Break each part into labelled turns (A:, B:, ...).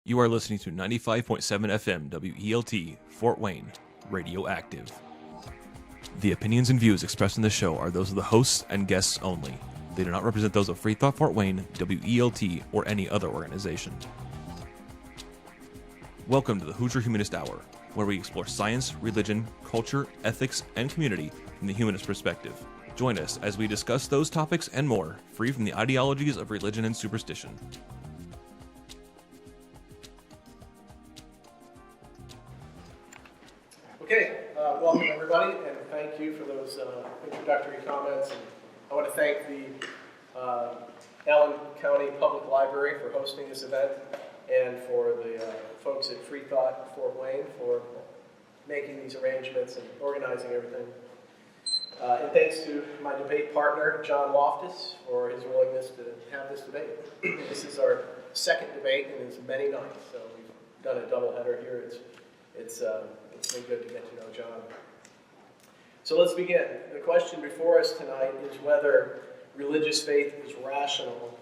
A: You are listening to 95.7 FM WELT, Fort Wayne, Radioactive. The opinions and views expressed in the show are those of the hosts and guests only. They do not represent those of FreeThought Fort Wayne, WELT, or any other organization. Welcome to the Hoosier Humanist Hour, where we explore science, religion, culture, ethics, and community from the humanist perspective. Join us as we discuss those topics and more, free from the ideologies of religion and superstition.
B: Okay, welcome everybody, and thank you for those introductory comments. And I want to thank the Allen County Public Library for hosting this event, and for the folks at FreeThought Fort Wayne for making these arrangements and organizing everything. And thanks to my debate partner, John Loftus, for his willingness to have this debate. This is our second debate in as many nights, so we've done a doubleheader here. It's been good to get to know John. So let's begin. The question before us tonight is whether religious faith is rational.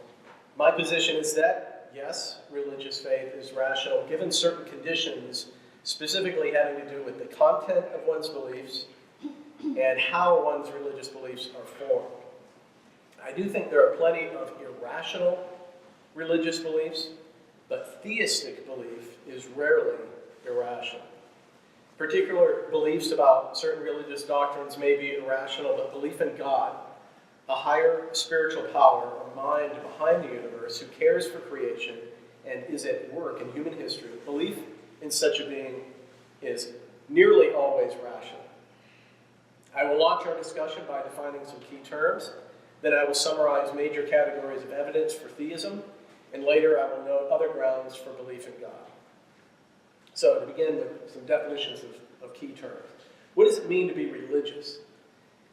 B: My position is that, yes, religious faith is rational, given certain conditions, specifically having to do with the content of one's beliefs and how one's religious beliefs are formed. I do think there are plenty of irrational religious beliefs, but theistic belief is rarely irrational. Particular beliefs about certain religious doctrines may be irrational, but belief in God, a higher spiritual power, a mind behind the universe who cares for creation and is at work in human history, belief in such a being is nearly always rational. I will launch our discussion by defining some key terms. Then I will summarize major categories of evidence for theism, and later I will note other grounds for belief in God. So to begin with some definitions of key terms. What does it mean to be religious?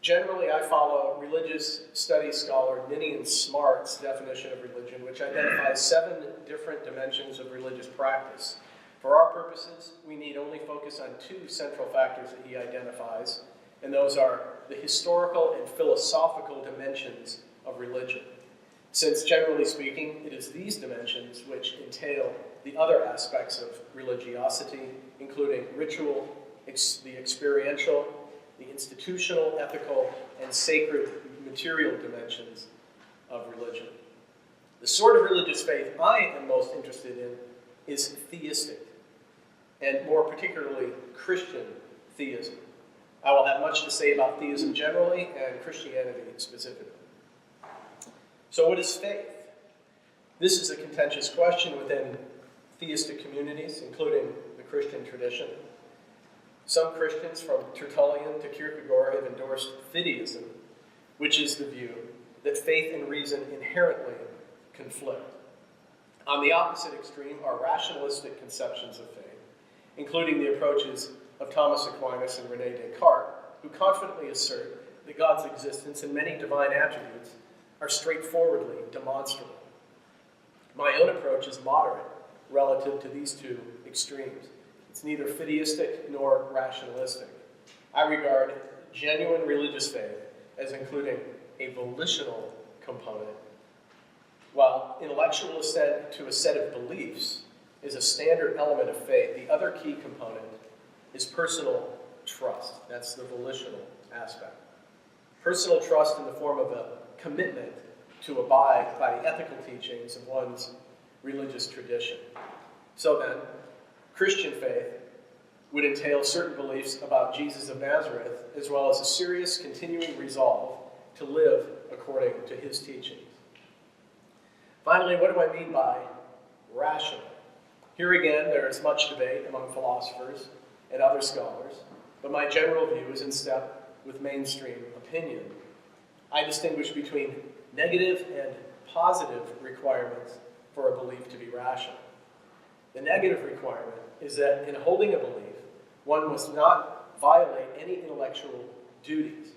B: Generally, I follow religious studies scholar Ninian Smart's definition of religion, which identifies 7 different dimensions of religious practice. For our purposes, we need only focus on 2 central factors that he identifies, and those are the historical and philosophical dimensions of religion. Since, generally speaking, it is these dimensions which entail the other aspects of religiosity, including ritual, the experiential, the institutional, ethical, and sacred material dimensions of religion. The sort of religious faith I am most interested in is theistic, and more particularly Christian theism. I will have much to say about theism generally and Christianity specifically. So what is faith? This is a contentious question within theistic communities, including the Christian tradition. Some Christians, from Tertullian to Kierkegaard, have endorsed fideism, which is the view that faith and reason inherently conflict. On the opposite extreme are rationalistic conceptions of faith, including the approaches of Thomas Aquinas and René Descartes, who confidently assert that God's existence and many divine attributes are straightforwardly demonstrable. My own approach is moderate relative to these 2 extremes. It's neither fideistic nor rationalistic. I regard genuine religious faith as including a volitional component, while intellectual assent to a set of beliefs is a standard element of faith. The other key component is personal trust. That's the volitional aspect. Personal trust in the form of a commitment to abide by the ethical teachings of one's religious tradition. So then, Christian faith would entail certain beliefs about Jesus of Nazareth, as well as a serious, continuing resolve to live according to his teachings. Finally, what do I mean by rational? Here again, there is much debate among philosophers and other scholars, but my general view is in step with mainstream opinion. I distinguish between negative and positive requirements for a belief to be rational. The negative requirement is that in holding a belief, one must not violate any intellectual duties.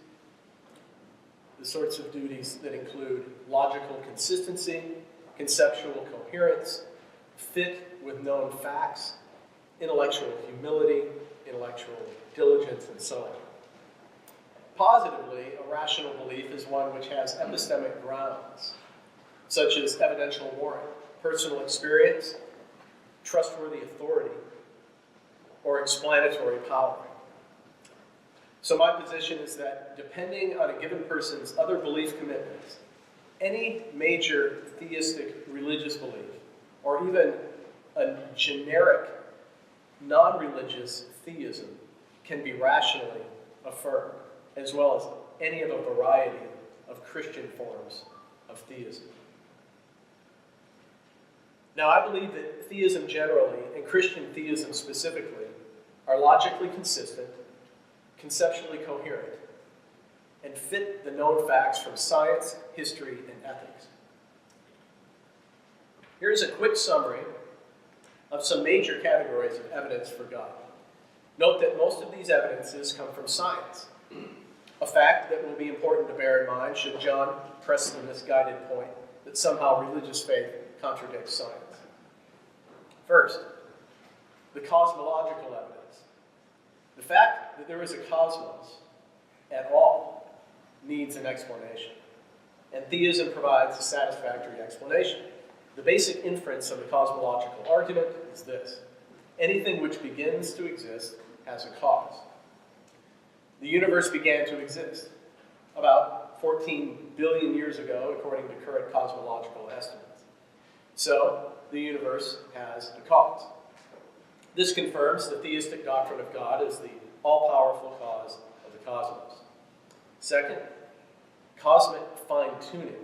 B: The sorts of duties that include logical consistency, conceptual coherence, fit with known facts, intellectual humility, intellectual diligence, and so on. Positively, a rational belief is one which has epistemic grounds, such as evidential warrant, personal experience, trustworthy authority, or explanatory power. So my position is that depending on a given person's other belief commitments, any major theistic religious belief, or even a generic non-religious theism, can be rationally affirmed, as well as any of a variety of Christian forms of theism. Now, I believe that theism generally, and Christian theism specifically, are logically consistent, conceptually coherent, and fit the known facts from science, history, and ethics. Here's a quick summary of some major categories of evidence for God. Note that most of these evidences come from science, a fact that will be important to bear in mind should John press the misguided point that somehow religious faith contradicts science. First, the cosmological evidence. The fact that there is a cosmos at all needs an explanation, and theism provides a satisfactory explanation. The basic inference of the cosmological argument is this: anything which begins to exist has a cause. The universe began to exist about 14 billion years ago, according to current cosmological estimates. So, the universe has a cause. This confirms the theistic doctrine of God as the all-powerful cause of the cosmos. Second, cosmic fine-tuning.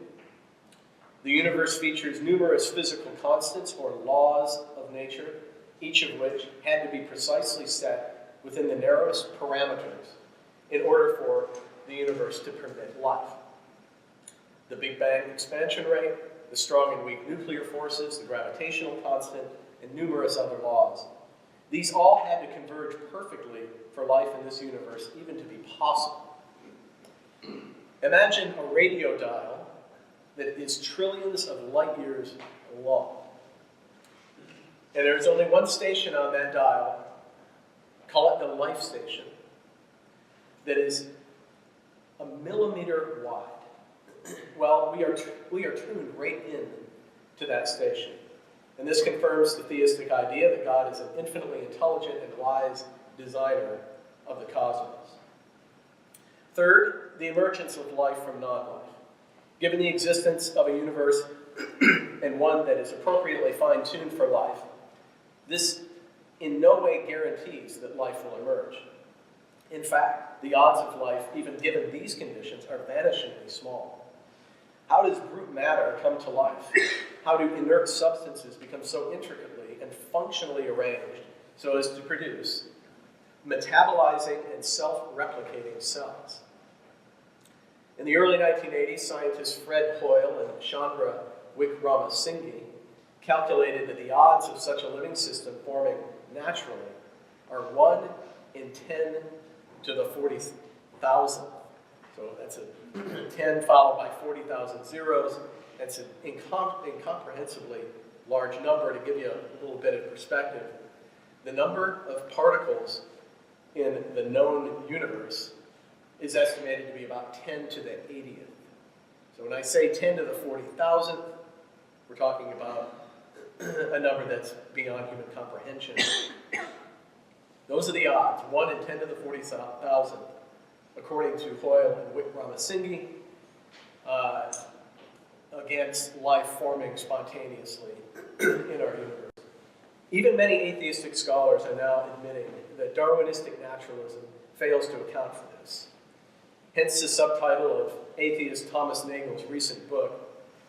B: The universe features numerous physical constants or laws of nature, each of which had to be precisely set within the narrowest parameters in order for the universe to permit life. The Big Bang expansion rate, the strong and weak nuclear forces, the gravitational constant, and numerous other laws. These all had to converge perfectly for life in this universe even to be possible. Imagine a radio dial that is trillions of light years long. And there's only one station on that dial, call it the life station, that is a millimeter wide. Well, we are tuned right in to that station. And this confirms the theistic idea that God is an infinitely intelligent and wise designer of the cosmos. Third, the emergence of life from non-life. Given the existence of a universe and one that is appropriately fine-tuned for life, this in no way guarantees that life will emerge. In fact, the odds of life, even given these conditions, are vanishingly small. How does brute matter come to life? How do inert substances become so intricately and functionally arranged so as to produce metabolizing and self-replicating cells? In the early 1980s, scientists Fred Hoyle and Chandra Wickramasinghe calculated that the odds of such a living system forming naturally are 1 in 10 to the 40,000. So that's a 10 followed by 40,000 zeros. That's an incomprehensibly large number. To give you a little bit of perspective, the number of particles in the known universe is estimated to be about 10 to the 80th. So when I say 10 to the 40,000th, we're talking about a number that's beyond human comprehension. Those are the odds, 1 in 10 to the 40,000th, according to Hoyle and Wickramasinghe, against life forming spontaneously in our universe. Even many atheistic scholars are now admitting that Darwinistic naturalism fails to account for this. Hence the subtitle of atheist Thomas Nagel's recent book,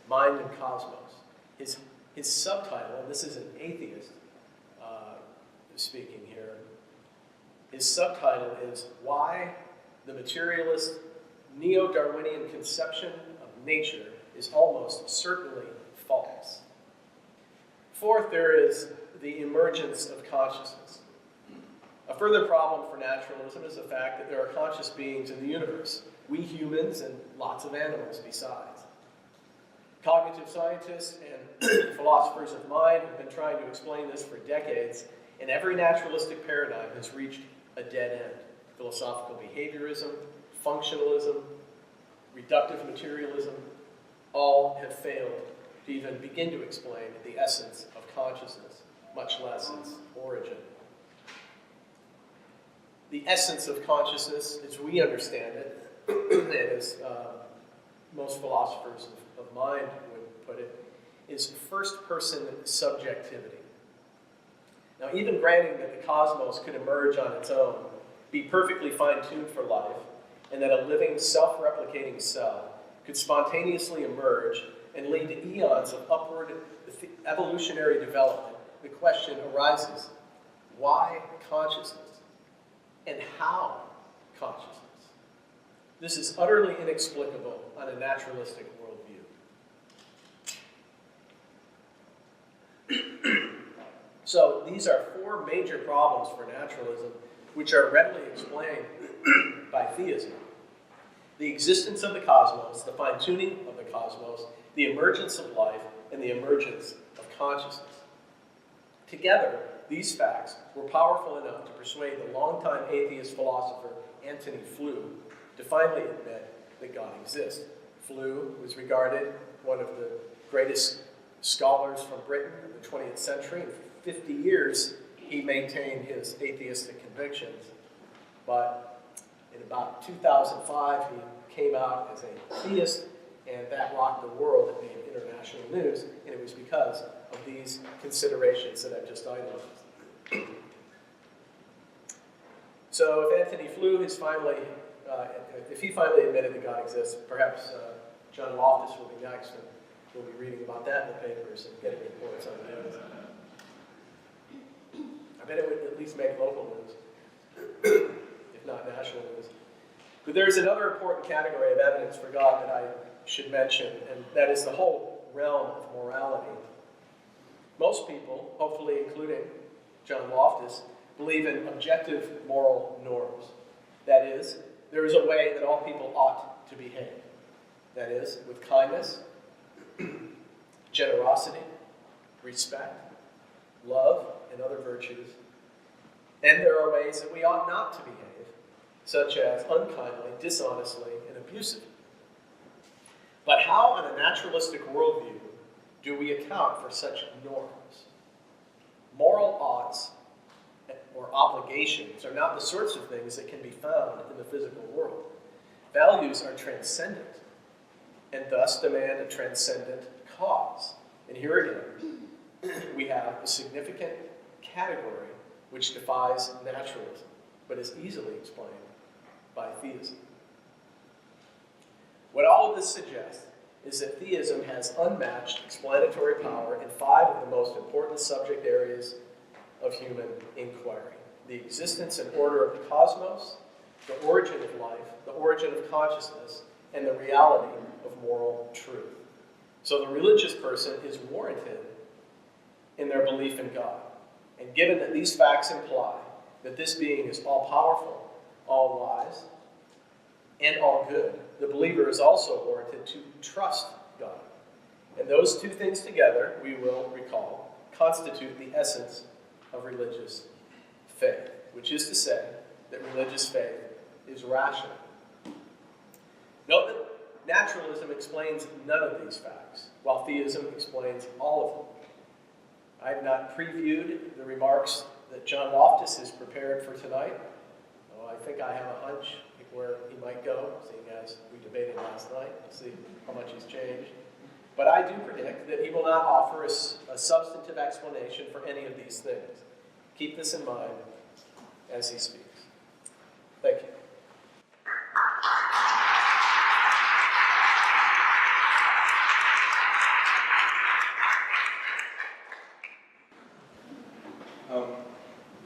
B: Mind and Cosmos. His subtitle, and this is an atheist speaking here, his subtitle is Why the Materialist Neo-Darwinian Conception of Nature is Almost Certainly False. Fourth, there is the emergence of consciousness. A further problem for naturalism is the fact that there are conscious beings in the universe, we humans and lots of animals besides. Cognitive scientists and philosophers of mind have been trying to explain this for decades, and every naturalistic paradigm has reached a dead end. Philosophical behaviorism, functionalism, reductive materialism, all have failed to even begin to explain the essence of consciousness. much less its origin. The essence of consciousness, as we understand it, and as most philosophers of mind would put it, is first-person subjectivity. Now, even granting that the cosmos could emerge on its own, be perfectly fine-tuned for life, and that a living, self-replicating cell could spontaneously emerge and lead to eons of upward evolutionary development, the question arises, why consciousness? And how consciousness? This is utterly inexplicable on a naturalistic worldview. So these are four major problems for naturalism, which are readily explained by theism. The existence of the cosmos, the fine-tuning of the cosmos, the emergence of life, and the emergence of consciousness. Together, these facts were powerful enough to persuade the longtime atheist philosopher Antony Flew to finally admit that God exists. Flew was regarded one of the greatest scholars from Britain in the 20th century. And for 50 years, he maintained his atheistic convictions. But in about 2005, he came out as a theist, and that rocked the world. It made international news, and it was because of these considerations that I've just itemized. So if Antony Flew is finally, if he finally admitted that God exists, perhaps John Loftus will be next, and we'll be reading about that in the papers and getting reports on the news. I bet it would at least make local news, if not national news. But there's another important category of evidence for God that I should mention, and that is the whole realm of morality. Most people, hopefully including John Loftus, believe in objective moral norms. That is, there is a way that all people ought to behave. That is, with kindness, generosity, respect, love, and other virtues. And there are ways that we ought not to behave, such as unkindly, dishonestly, and abusively. But how, on a naturalistic worldview, do we account for such norms? Moral oughts or obligations are not the sorts of things that can be found in the physical world. Values are transcendent, and thus demand a transcendent cause. And here again, we have a significant category which defies naturalism, but is easily explained by theism. What all of this suggests is that theism has unmatched explanatory power in 5 of the most important subject areas of human inquiry: the existence and order of the cosmos, the origin of life, the origin of consciousness, and the reality of moral truth. So the religious person is warranted in their belief in God. And given that these facts imply that this being is all-powerful, all-wise, and all-good, the believer is also warranted to trust God. And those two things together, we will recall, constitute the essence of religious faith, which is to say that religious faith is rational. Note that naturalism explains none of these facts, while theism explains all of them. I have not previewed the remarks that John Loftus has prepared for tonight. Oh, I think I have a hunch where he might go, seeing as we debated last night. We'll see how much he's changed. But I do predict that he will not offer a substantive explanation for any of these things. Keep this in mind as he speaks. Thank you.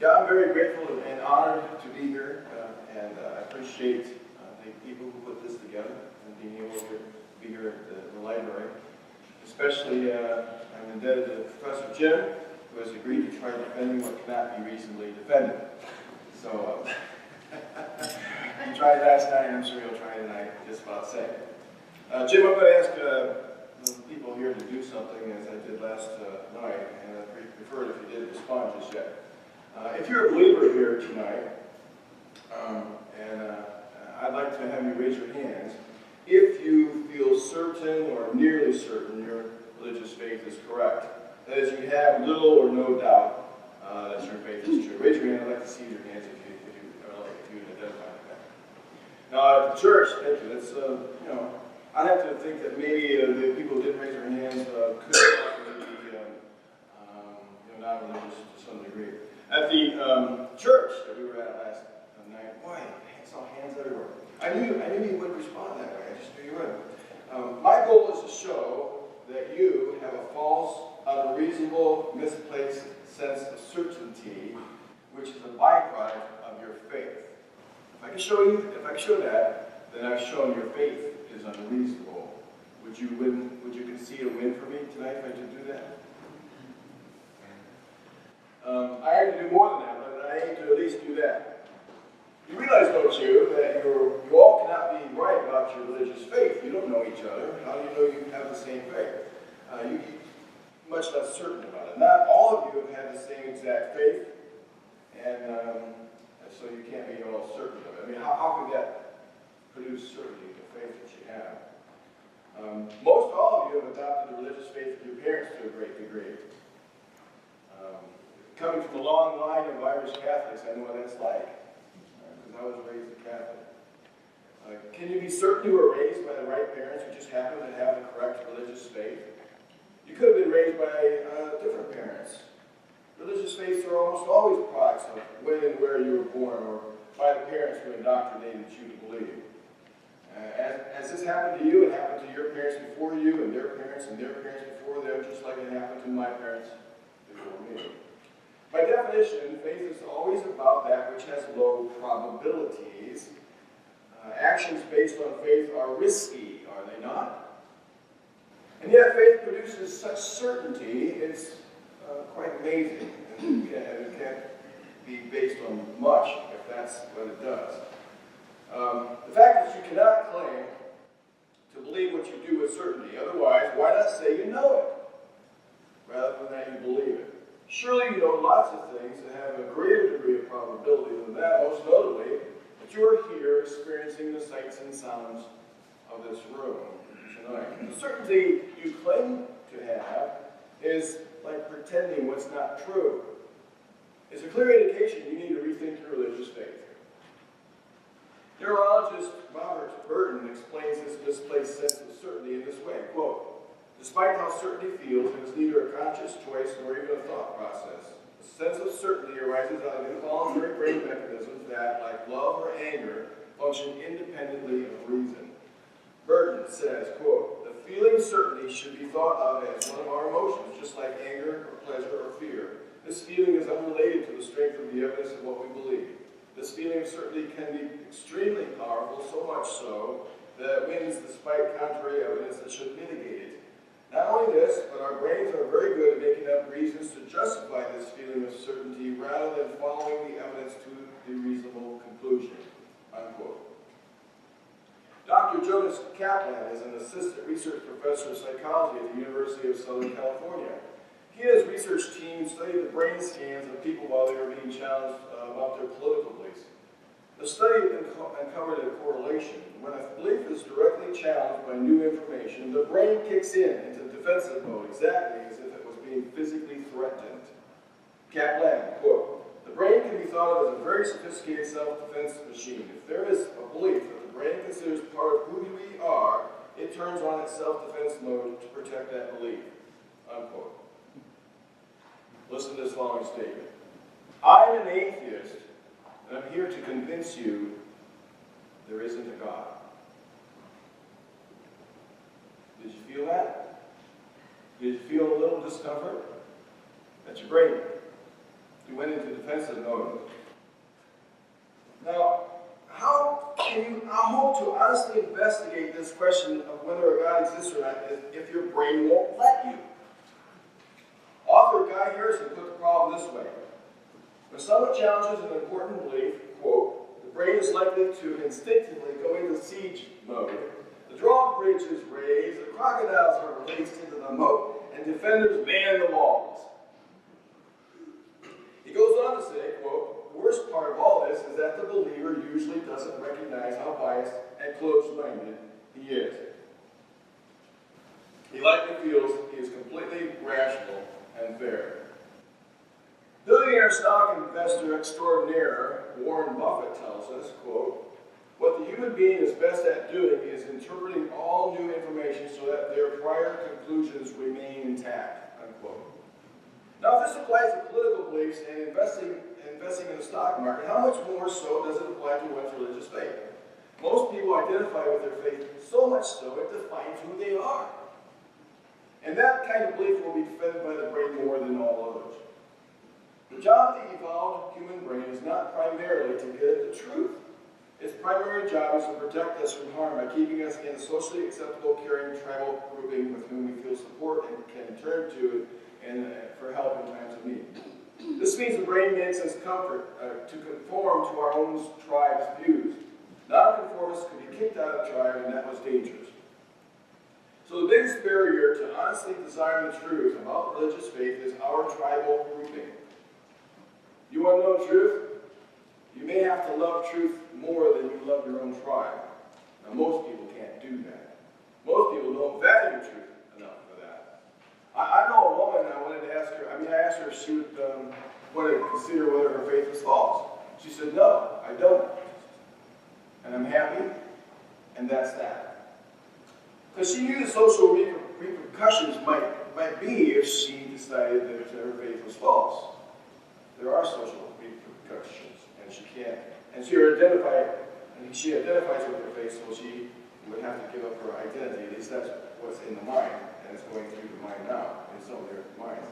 C: I'm very grateful and honored to be here, and I appreciate the people who put this together and being able to be here at the library. Especially, I'm indebted to Professor Jim, who has agreed to try defending what cannot be reasonably defended. So, he tried last night, and I'm sure he'll try tonight, just about saying. Jim, I'm going to ask the people here to do something as I did last night, and I'd prefer it if you didn't respond just yet. If you're a believer here tonight, and I'd like to have you raise your hands, if you feel certain or nearly certain your religious faith is correct, That is, you have little or no doubt that your faith is true. Raise your hand. I'd like to see your hands if you identify with that. Now, at the church, thank you. That's, I'd have to think that maybe the people who didn't raise their hands could possibly be, not religious to some degree. At the church that we were at last night, boy, I saw hands everywhere. I knew you wouldn't respond that way. I just knew you would. My goal is to show that you have a false, unreasonable, misplaced sense of certainty, which is a byproduct of your faith. If I can show that, then I've shown your faith is unreasonable. Would you concede a win for me tonight if I did do that? I aim to do more than that, but I aim to at least do that. You realize, don't you, that you all cannot be right about your religious faith. You don't know each other. How do you know you have the same faith? You're much less certain about it. Not all of you have had the same exact faith, and so you can't be all certain of it. I mean, how could that produce certainty, the faith that you have? Most all of you have adopted the religious faith of your parents to a great degree. Coming from a long line of Irish Catholics, I know what that's like, because I was raised a Catholic. Can you be certain you were raised by the right parents who just happened to have the correct religious faith? You could have been raised by different parents. Religious faiths are almost always products of when and where you were born, or by the parents who indoctrinated you to believe. As this happened to you, it happened to your parents before you, and their parents before them, just like it happened to my parents before me. By definition, faith is always about that which has low probabilities. Actions based on faith are risky, are they not? And yet faith produces such certainty, it's quite amazing. And it can't be based on much if that's what it does. The fact that you cannot claim to believe what you do with certainty, otherwise, why not say you know it, rather than that you believe it? Surely you know lots of things that have a greater degree of probability than that, most notably that you are here experiencing the sights and sounds of this room tonight. The certainty you claim to have is like pretending what's not true. It's a clear indication you need to rethink your religious faith. Neurologist Robert Burton explains this misplaced sense of certainty in this way, quote, "Despite how certainty feels, it is neither a conscious choice nor even a thought process. A sense of certainty arises out of involuntary brain mechanisms that, like love or anger, function independently of reason." Burton says, quote, "The feeling of certainty should be thought of as one of our emotions, just like anger or pleasure or fear. This feeling is unrelated to the strength of the evidence of what we believe. This feeling of certainty can be extremely powerful, so much so that it wins despite contrary evidence that should mitigate it. Not only this, but our brains are very good at making up reasons to justify this feeling of certainty rather than following the evidence to the reasonable conclusion." Unquote. Dr. Jonas Kaplan is an assistant research professor of psychology at the University of Southern California. He and his research team studied the brain scans of people while they were being challenged about their political beliefs. The study uncovered a correlation. When a belief is directly challenged by new information, the brain kicks into defensive mode, exactly as if it was being physically threatened. Kaplan, quote, "The brain can be thought of as a very sophisticated self-defense machine. If there is a belief that the brain considers part of who we are, it turns on its self-defense mode to protect that belief." Unquote. Listen to this following statement. "I'm an atheist, and I'm here to convince you there isn't a God." Did you feel that? Did you feel a little discomfort? That's your brain. You went into defensive mode. Now, how can you hope to honestly investigate this question of whether a God exists or not if your brain won't let you? Author Guy Harrison put the problem this way. When someone challenges an important belief, quote, "the brain is likely to instinctively go into siege mode. The drawbridge is raised, the crocodiles are released into the moat, and defenders man the walls." He goes on to say, quote, "The worst part of all this is that the believer usually doesn't recognize how biased and closed-minded he is. He likely feels he is completely rational and and fair. Billionaire stock investor extraordinaire Warren Buffett tells us, quote, "What the human being is best at doing is interpreting all new information so that their prior conclusions remain intact," unquote. Now, if this applies to political beliefs and investing in the stock market, how much more so does it apply to one's religious faith? Most people identify with their faith so much so it defines who they are. And that kind of belief will be defended by the brain more than all others. The job of the evolved human brain is not primarily to get at the truth. Its primary job is to protect us from harm by keeping us in a socially acceptable, caring tribal grouping with whom we feel support and can turn to for help in times of need. This means the brain makes us to conform to our own tribe's views. Nonconformists could be kicked out of the tribe, and that was dangerous. So the biggest barrier to honestly desiring the truth about religious faith is our tribal grouping. You want to know the truth? You may have to love truth more than you love your own tribe. Now, most people can't do that. Most people don't value truth enough for that. I know a woman, I wanted to ask her, I asked her if she would want to consider whether her faith was false. She said, "No, I don't. And I'm happy, and that's that." Because she knew the social repercussions might be if she decided that her faith was false. There are social repercussions, and she can't. And she identifies with her faith, so she would have to give up her identity. At least that's what's in the mind, and it's going through the mind now, in some of their minds.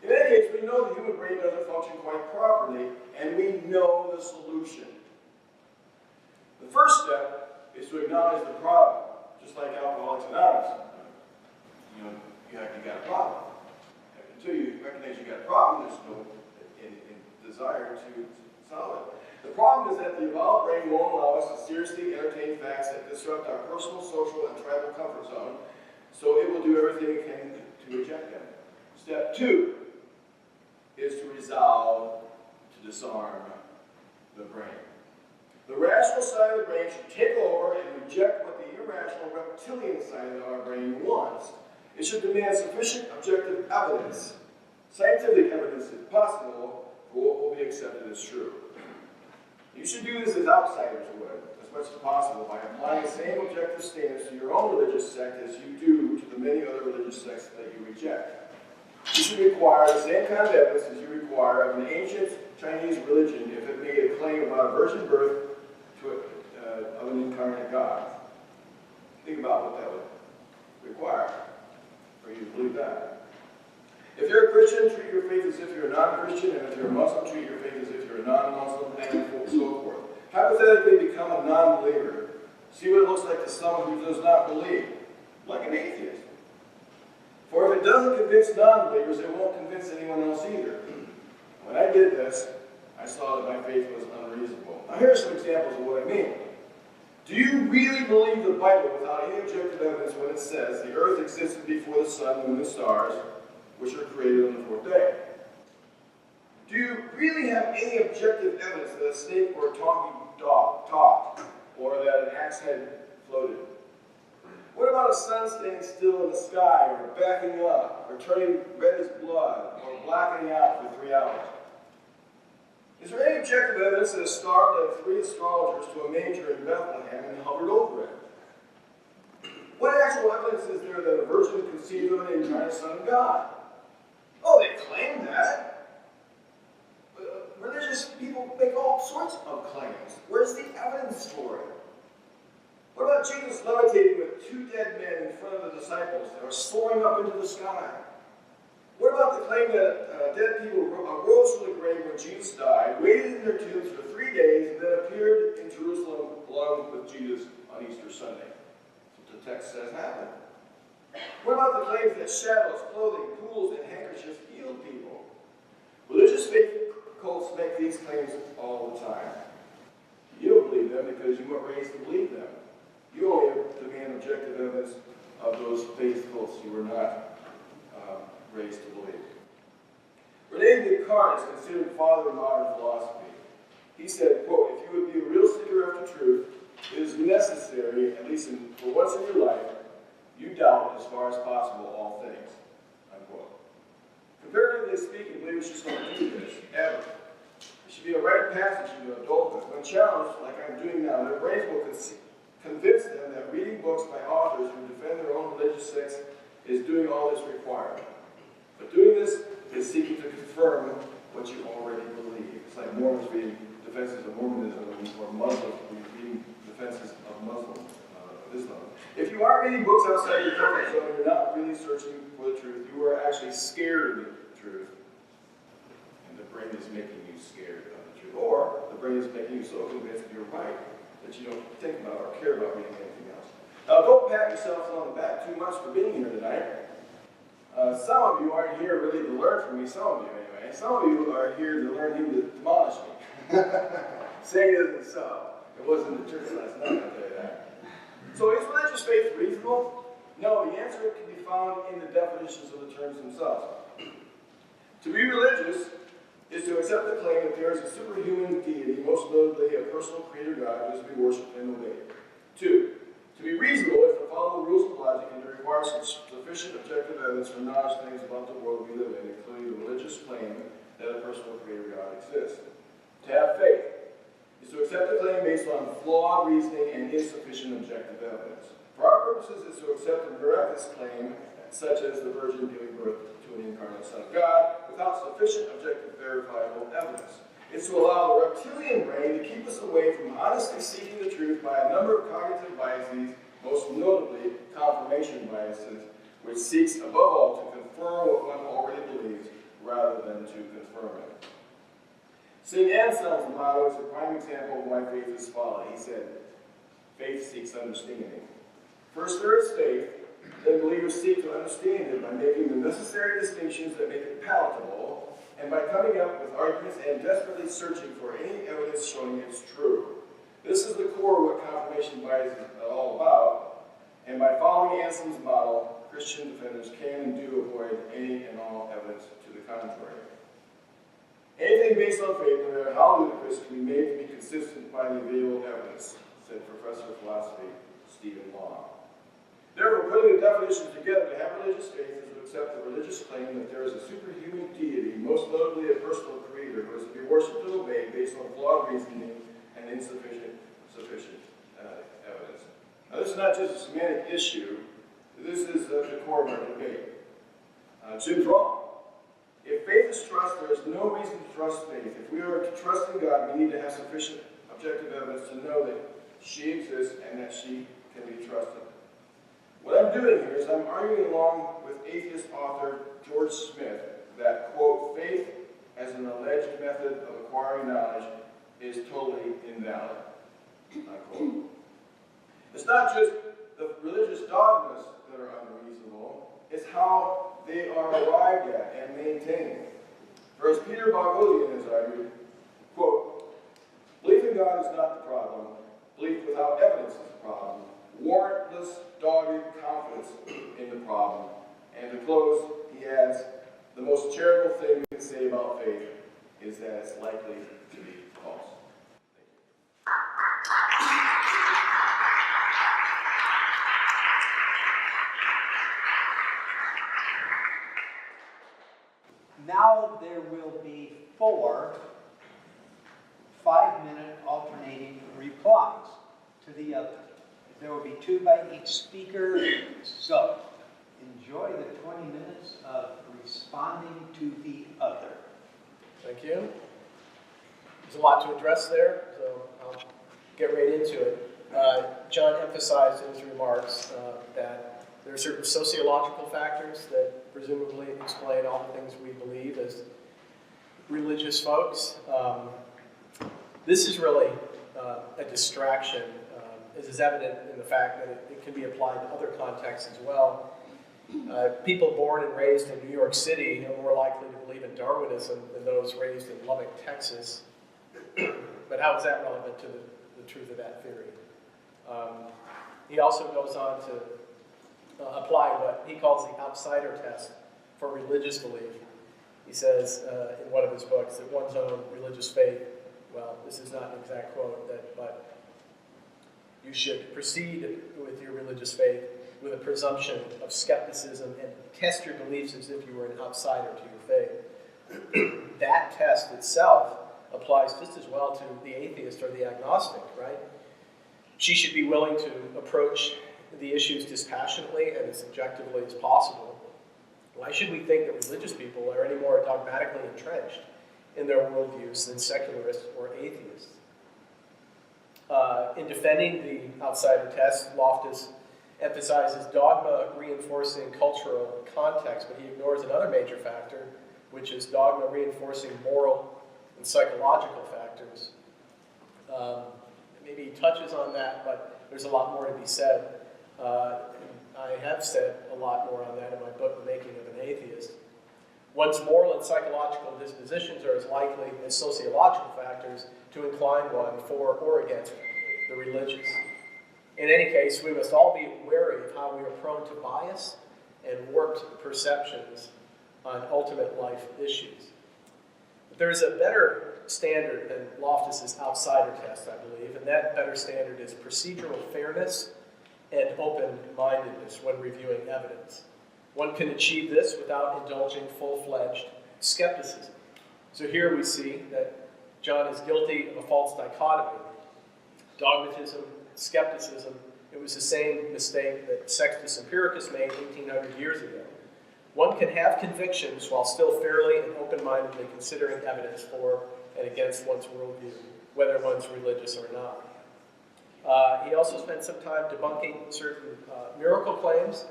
C: In any case, we know the human brain doesn't function quite properly, and we know the solution. The first step is to acknowledge the problem, just like Alcoholics Anonymous. You got a problem. Until you recognize you got a problem, there's no desire to solve it. The problem is that the evolved brain won't allow us to seriously entertain facts that disrupt our personal, social, and tribal comfort zone, so it will do everything it can to reject them. Step 2 is to resolve to disarm the brain. The rational side of the brain should take over and reject what the irrational reptilian side of our brain wants. It should demand sufficient objective evidence, scientific evidence if possible, for what will be accepted as true. You should do this as outsiders would, as much as possible, by applying the same objective standards to your own religious sect as you do to the many other religious sects that you reject. You should require the same kind of evidence as you require of an ancient Chinese religion if it made a claim about a virgin birth of an incarnate God. Think about what that would require for you to believe that. If you're a Christian, treat your faith as if you're a non-Christian, and if you're a Muslim, treat your faith as if you're a non-Muslim, and so forth. Hypothetically, become a non-believer. See what it looks like to someone who does not believe, like an atheist. For if it doesn't convince non-believers, it won't convince anyone else either. When I did this, I saw that my faith was unreasonable. Now here are some examples of what I mean. Do you really believe the Bible without any objective evidence when it says the earth existed before the sun, moon, and stars, which were created on the fourth day? Do you really have any objective evidence that a snake or a talking dog talked, or that an axe head floated? What about a sun staying still in the sky, or backing up, or turning red as blood, or blackening out for 3 hours? Is there any objective evidence that a star led 3 astrologers to a manger in Bethlehem and hovered over it? What actual evidence is there that a virgin conceived of an incarnate Son of God? Oh, they claim that. Religious people make all sorts of claims. Where's the evidence for it? What about Jesus levitating with 2 dead men in front of the disciples that are soaring up into the sky? What about the claim that dead people rose from the grave when Jesus died, waited in their tombs for 3 days, and then appeared in Jerusalem along with Jesus on Easter Sunday? That's what the text says happened. What about the claims that shadows, clothing, pools, and handkerchiefs healed people? Religious faith cults make these claims all the time. You don't believe them because you weren't raised to believe them. You only demand objective evidence of those faith cults you were not raised to believe. Rene Descartes is considered the father of modern philosophy. He said, quote, "If you would be a real seeker after truth, it is necessary, at least for once in your life, you doubt as far as possible all things." Comparatively speaking, believers just don't do this, ever. It should be a rite of passage into adulthood. When challenged, like I'm doing now, their brains will convince them that reading books by authors who defend their own religious sects is doing all that's required. But doing this is seeking to confirm what you already believe. It's like Mormons reading defenses of Mormonism or Muslims reading defenses of Islam. If you aren't reading books outside your comfort zone, you're not really searching for the truth. You are actually scared of the truth. And the brain is making you scared of the truth. Or the brain is making you so convinced you're right that you don't think about or care about reading anything else. Now, don't pat yourselves on the back too much for being here tonight. Some of you aren't here really to learn from me, some of you anyway. Some of you are here to learn him to demolish me. Saying it isn't so. It wasn't the church last night, I'll tell you that. So is religious faith reasonable? No, the answer can be found in the definitions of the terms themselves. To be religious is to accept the claim that there is a superhuman deity, most notably a personal creator God, who is to be worshipped and obeyed. 2, to be reasonable is to follow the rules of logic and to require sufficient objective evidence for knowledge things about the world we live in, including the religious claim that a personal creator God exists. To have faith is to accept the claim based on flawed reasoning and insufficient objective evidence. For our purposes, it's to accept a miraculous claim, such as the Virgin giving birth to an incarnate Son of God, without sufficient objective verifiable evidence. It's to allow the reptilian brain to keep us away from honestly seeking the truth by a number of cognitive biases, most notably confirmation biases, which seeks above all to confirm what one already believes rather than to confirm it. St. Anselm's motto is a prime example of why faith is folly. He said, faith seeks understanding. First there is faith, then believers seek to understand it by making the necessary distinctions that make it palatable, and by coming up with arguments and desperately searching for any evidence showing it's true. This is the core of what confirmation bias is all about, and by following Anselm's model, Christian defenders can and do avoid any and all evidence to the contrary. Anything based on faith, no matter how ludicrous, can be made to be consistent by the available evidence, said Professor of Philosophy Stephen Long. Therefore, putting the definitions together, to have religious faith is to accept the religious claim that there is a superhuman deity, most notably a personal creator, who is to be worshipped and obeyed based on flawed reasoning and insufficient evidence. Now, this is not just a semantic issue. This is the core of our debate. Jim's wrong. If faith is trust, there is no reason to trust faith. If we are to trust in God, we need to have sufficient objective evidence to know that she exists and that she can be trusted. What I'm doing here is I'm arguing along with atheist author George Smith that, quote, faith as an alleged method of acquiring knowledge is totally invalid, unquote. It's not just the religious dogmas that are unreasonable, it's how they are arrived at and maintained. For as Peter Boghossian has argued, quote, belief in God is not the problem. Belief without evidence is the problem. Warrantless, dogged confidence in the problem. And to close, he adds, the most charitable thing we can say about faith is that it's likely to be false.
D: Now there will be 4 5-minute alternating replies to the other. There will be 2 by each speaker. So enjoy the 20 minutes of responding to the other.
B: Thank you. There's a lot to address there, so I'll get right into it. John emphasized in his remarks that there are certain sociological factors that presumably explain all the things we believe as religious folks. This is really a distraction, as is evident in the fact that it can be applied to other contexts as well. People born and raised in New York City are more likely to believe in Darwinism than those raised in Lubbock, Texas. But how is that relevant to the truth of that theory? He also goes on to apply what he calls the outsider test for religious belief. He says in one of his books that one's own religious faith, well, this is not an exact quote, but you should proceed with your religious faith with a presumption of skepticism and test your beliefs as if you were an outsider to your faith. That test itself applies just as well to the atheist or the agnostic, right? She should be willing to approach the issues dispassionately and as objectively as possible. Why should we think that religious people are any more dogmatically entrenched in their worldviews than secularists or atheists? In defending the outsider test, Loftus emphasizes dogma reinforcing cultural context, but he ignores another major factor, which is dogma reinforcing moral and psychological factors. Maybe he touches on that, but there's a lot more to be said. I have said a lot more on that in my book, The Making of an Atheist. One's moral and psychological dispositions are as likely as sociological factors to incline one for or against the religious. In any case, we must all be wary of how we are prone to bias and warped perceptions on ultimate life issues. But there's a better standard than Loftus's outsider test, I believe, and that better standard is procedural fairness and open-mindedness when reviewing evidence. One can achieve this without indulging full-fledged skepticism. So here we see that John is guilty of a false dichotomy. Dogmatism, skepticism, it was the same mistake that Sextus Empiricus made 1,800 years ago. One can have convictions while still fairly and open-mindedly considering evidence for and against one's worldview, whether one's religious or not. He also spent some time debunking certain miracle claims,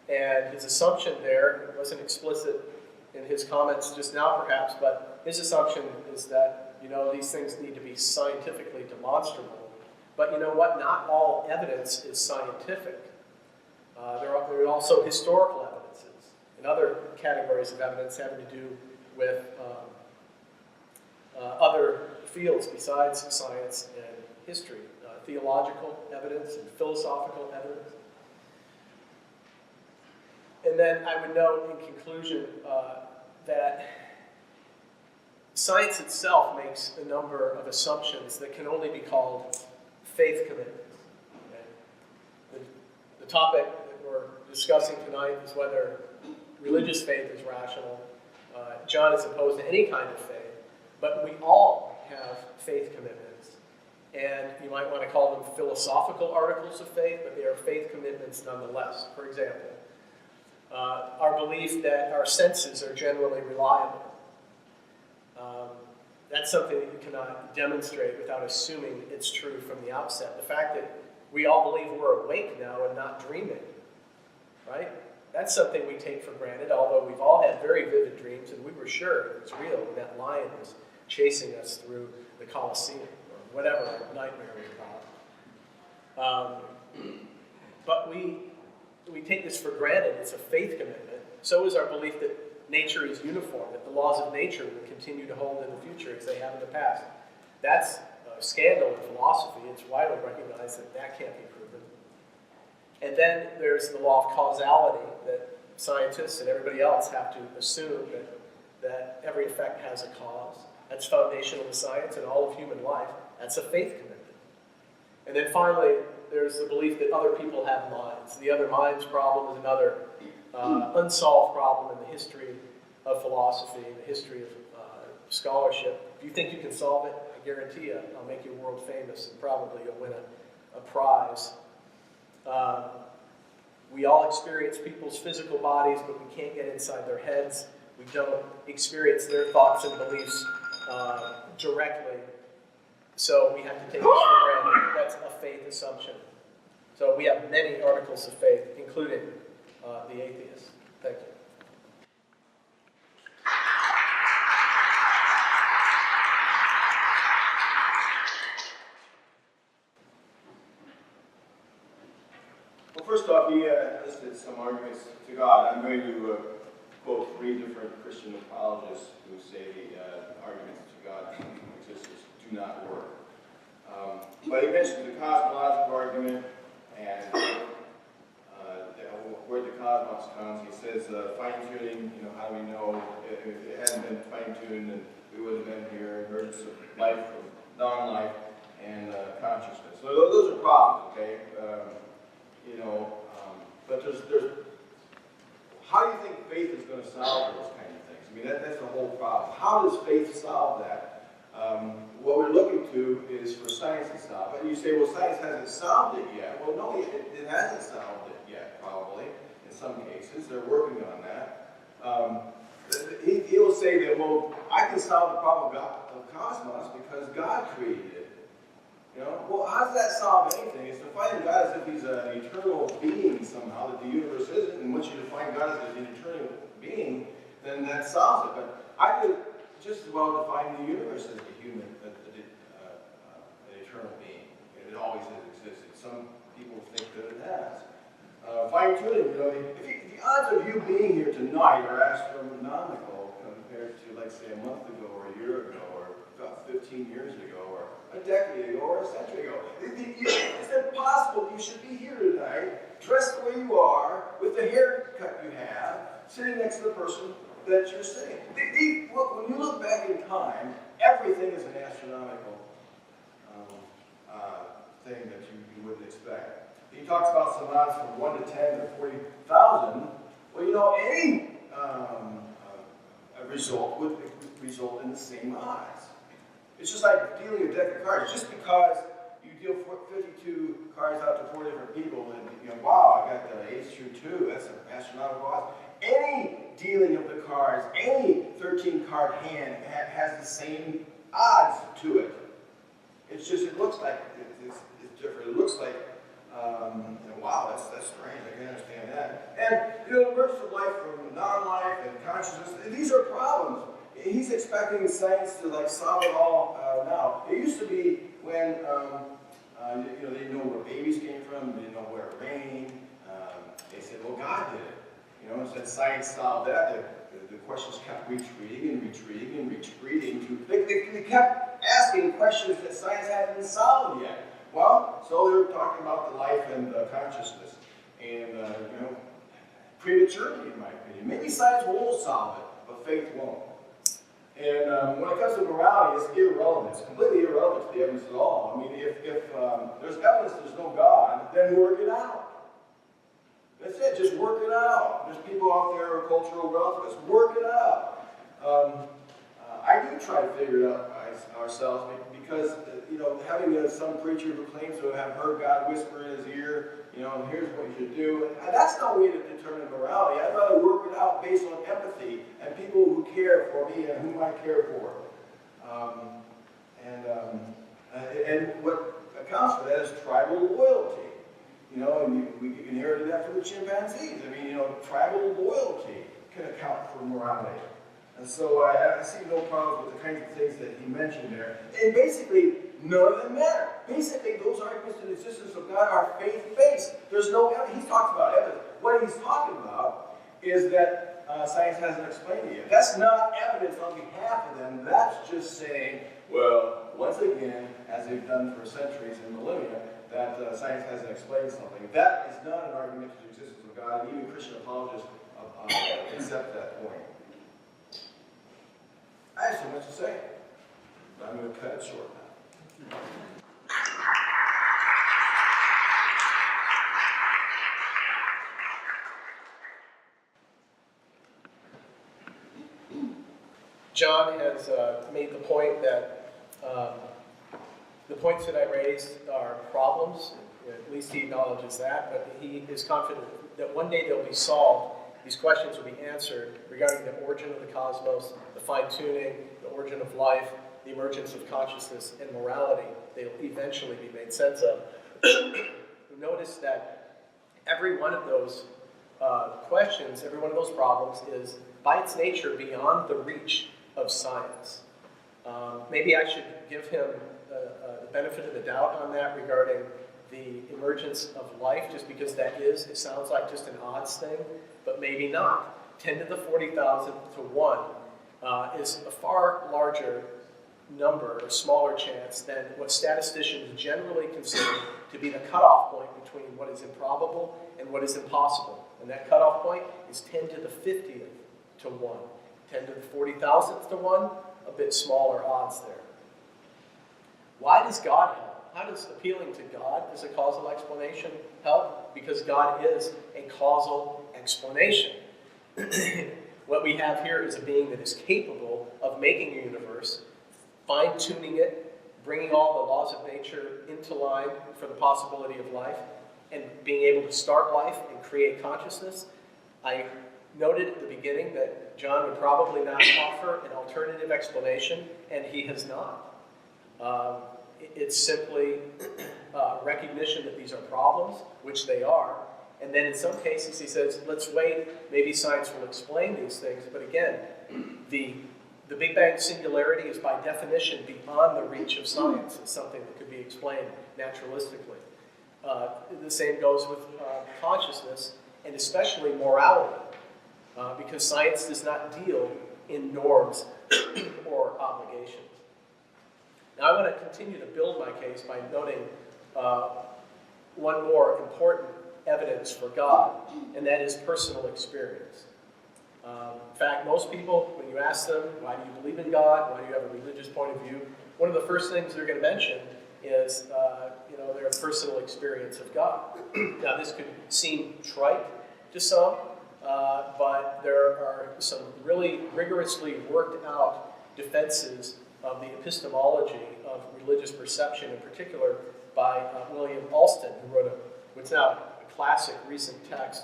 B: and his assumption there wasn't explicit in his comments just now perhaps, but his assumption is that, these things need to be scientifically demonstrable. But you know what? Not all evidence is scientific. There are also historical evidences and other categories of evidence having to do with other fields besides science and history. Theological evidence and philosophical evidence. And then I would note in conclusion that science itself makes a number of assumptions that can only be called faith commitments. Okay? The topic that we're discussing tonight is whether religious faith is rational. John is opposed to any kind of faith, but we all have faith commitments. And you might want to call them philosophical articles of faith, but they are faith commitments nonetheless. For example, our belief that our senses are generally reliable. That's something that you cannot demonstrate without assuming it's true from the outset. The fact that we all believe we're awake now and not dreaming, right? That's something we take for granted, although we've all had very vivid dreams and we were sure it was real and that lion was chasing us through the Colosseum or whatever nightmare we call it. But we take this for granted. It's a faith commitment. So is our belief that nature is uniform, that the laws of nature will continue to hold in the future as they have in the past. That's a scandal in philosophy. It's widely recognized that that can't be proven. And then there's the law of causality that scientists and everybody else have to assume that every effect has a cause. That's foundational to science and all of human life. That's a faith commitment. And then finally, there's the belief that other people have minds. The other minds problem is another unsolved problem in the history of philosophy, in the history of scholarship. If you think you can solve it, I guarantee you, I'll make you world famous and probably you'll win a prize. We all experience people's physical bodies, but we can't get inside their heads. We don't experience their thoughts and beliefs directly. So we have to take this for granted. That's a faith assumption. So we have many articles of faith, including the atheist. Thank you.
C: Well, first off, he listed some arguments to God. I'm going to quote 3 different Christian apologists who say the arguments to God existence do not work. But he mentions the cosmological argument and where the cosmos comes. He says fine-tuning, how do we know if it hadn't been fine-tuned and we would have been here, emergence of life from non-life and consciousness. So those are problems, okay? But there's how do you think faith is going to solve those kind of things? I mean, that's the whole problem. How does faith solve that? What we're looking to is for science to solve it. And you say, well, science hasn't solved it yet. Well, no, it hasn't solved it yet, probably, in some cases. They're working on that. He'll say that, well, I can solve the problem of cosmos because God created it. You know, well, how does that solve anything? It's defining God as if he's an eternal being somehow, that the universe isn't. And once you define God as an eternal being, then that solves it. But I could just as well define the universe as a human, an eternal being. It always has existed. Some people think that it has. Fine-tuning, you know, the odds of you being here tonight are astronomical compared to, like, say, a month ago or a year ago or about 15 years ago or a decade ago or a century ago. It's impossible that you should be here tonight, dressed the way you are, with the haircut you have, sitting next to the person that you're sitting. Look, when you look back in time, everything is an astronomical thing that you wouldn't expect. He talks about some odds from 1 to 10 to 40,000. Well, you know, any result would result in the same odds. It's just like dealing a deck of cards. Just because you deal 52 cards out to 4 different people, and you know, wow, I got the ace through 2. That's an astronomical odds. Any dealing of the cards, any 13-card hand has the same odds to it. It's just, it looks like it's different. It looks like, wow, that's strange. I can understand that. And, you know, the emergence of life from non-life and consciousness, these are problems. He's expecting science to, like, solve it all now. It used to be when, you know, they didn't know where babies came from, they didn't know where it rained. They said, well, God did it. You know, and since science solved that, the questions kept retreating and retreating and retreating. They kept asking questions that science hadn't solved yet. Well, so they were talking about the life and consciousness. And, you know, prematurely, in my opinion. Maybe science will solve it, but faith won't. And when it comes to morality, it's irrelevant. It's completely irrelevant to the evidence at all. I mean, if there's evidence there's no God, then work it out. That's it, just work it out. There's people out there who are cultural relativists. Work it out. I do try to figure it out ourselves because, you know, having some preacher who claims to have heard God whisper in his ear, you know, here's what you should do. And that's no way to determine morality. I'd rather work it out based on empathy and people who care for me and whom I care for. And what accounts for that is tribal loyalty. You know, and we inherited that from the chimpanzees. I mean, you know, tribal loyalty can account for morality. And so I see no problems with the kinds of things that he mentioned there. And basically, none of them matter. Basically, those arguments to the existence of God are faith-based. There's no evidence. He talks about evidence. What he's talking about is that science hasn't explained it yet. That's not evidence on behalf of them. That's just saying, well, once again, as they've done for centuries and millennia, that science hasn't explained something. That is not an argument to the existence of God, and even Christian apologists accept that point. I have so much to say, but I'm going to cut it short now.
B: John has made the point that the points that I raised are problems. At least he acknowledges that, but he is confident that one day they'll be solved. These questions will be answered regarding the origin of the cosmos, the fine-tuning, the origin of life, the emergence of consciousness, and morality. They'll eventually be made sense of. Notice that every one of those questions, every one of those problems is, by its nature, beyond the reach of science. Maybe I should give him the benefit of the doubt on that regarding the emergence of life, just because that is, it sounds like just an odds thing, but maybe not. 10 to the 40,000 to 1 is a far larger number, or smaller chance, than what statisticians generally consider to be the cutoff point between what is improbable and what is impossible. And that cutoff point is 10 to the 50th to 1. 10 to the 40,000th to 1, a bit smaller odds there. Why does God help? how does appealing to God as a causal explanation help? Because God is a causal explanation. What we have here is a being that is capable of making a universe, fine-tuning it, bringing all the laws of nature into line for the possibility of life, and being able to start life and create consciousness. I noted at the beginning that John would probably not offer an alternative explanation, and he has not. It's simply recognition that these are problems, which they are, and then in some cases he says, let's wait, maybe science will explain these things, but again, the Big Bang singularity is by definition beyond the reach of science. It's something that could be explained naturalistically. The same goes with consciousness, and especially morality, because science does not deal in norms or obligations. Now I want to continue to build my case by noting one more important evidence for God, and that is personal experience. In fact, most people, when you ask them, why do you believe in God, why do you have a religious point of view, one of the first things they're going to mention is their personal experience of God. Now this could seem trite to some, but there are some really rigorously worked out defenses of the epistemology of religious perception, in particular by William Alston, who wrote what's now a classic recent text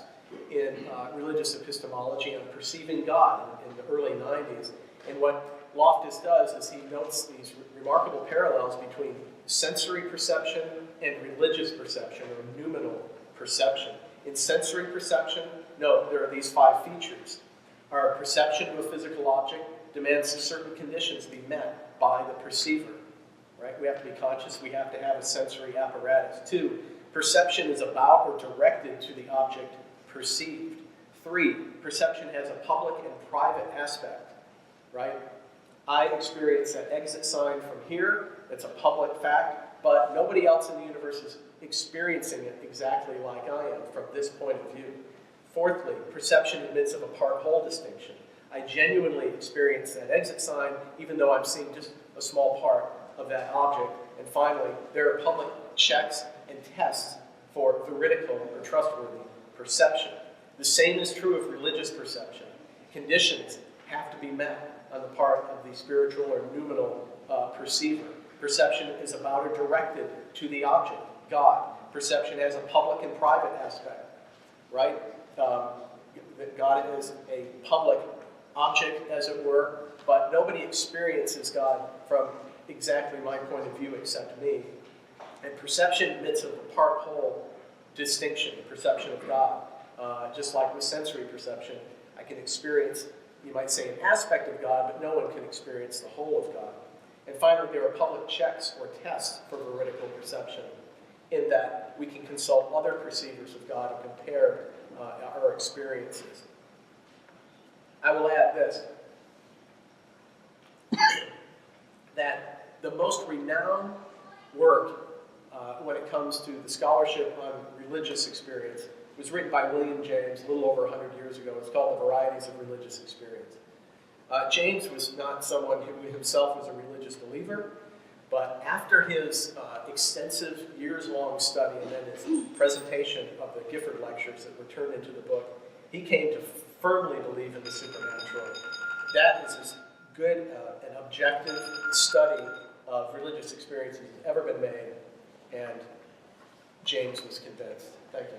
B: in religious epistemology on perceiving God in the early 90s. And what Loftus does is he notes these remarkable parallels between sensory perception and religious perception, or noumenal perception. In sensory perception, note there are these 5 features. Our perception of a physical object demands certain conditions be met by the perceiver. Right? We have to be conscious, we have to have a sensory apparatus. 2, perception is about or directed to the object perceived. 3, perception has a public and private aspect. Right? I experience that exit sign from here. It's a public fact, but nobody else in the universe is experiencing it exactly like I am from this point of view. 4thly, perception admits of a part-whole distinction. I genuinely experience that exit sign, even though I'm seeing just a small part of that object. And finally, there are public checks and tests for veridical or trustworthy perception. The same is true of religious perception. Conditions have to be met on the part of the spiritual or noumenal perceiver. Perception is about or directed to the object, God. Perception has a public and private aspect, right? God is a public object, as it were, but nobody experiences God from exactly my point of view except me. And perception admits of a part-whole distinction, the perception of God. Just like with sensory perception, I can experience, you might say, an aspect of God, but no one can experience the whole of God. And finally, there are public checks or tests for veridical perception, in that we can consult other perceivers of God and compare our experiences. I will add this, that the most renowned work when it comes to the scholarship on religious experience was written by William James a little over 100 years ago. It's called The Varieties of Religious Experience. James was not someone who himself was a religious believer, but after his extensive years-long study and then his presentation of the Gifford lectures that were turned into the book, he came to firmly believe in the supernatural. That is as good an objective study of religious experiences has ever been made, and James was convinced. Thank you.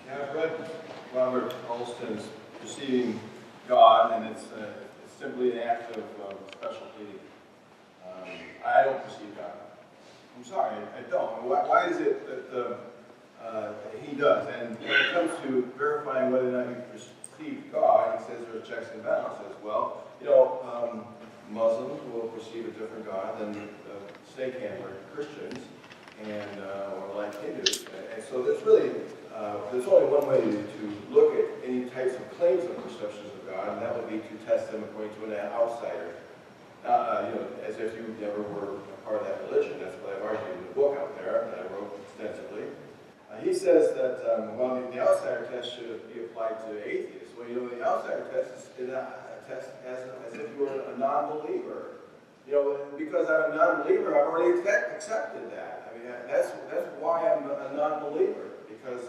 C: Yeah, I've read Robert Alston's Perceiving God, and it's simply an act of specialty. I don't perceive God. I'm sorry, I don't. Why is it that he does? And when it comes to verifying whether or not you perceive God, he says there are checks and balances. Well, Muslims will perceive a different God than snake handler Christians, and or like Hindus. And so there's really there's only one way to look at any types of claims of perceptions of God, and that would be to test them according to an outsider. As if you never were a part of that religion. That's what I've argued in the book out there that I wrote extensively. He says that, well, the outsider test should be applied to atheists. Well, the outsider test is a test as if you were a non-believer. Because I'm a non-believer, I've already accepted that. I mean, that's why I'm a non-believer, because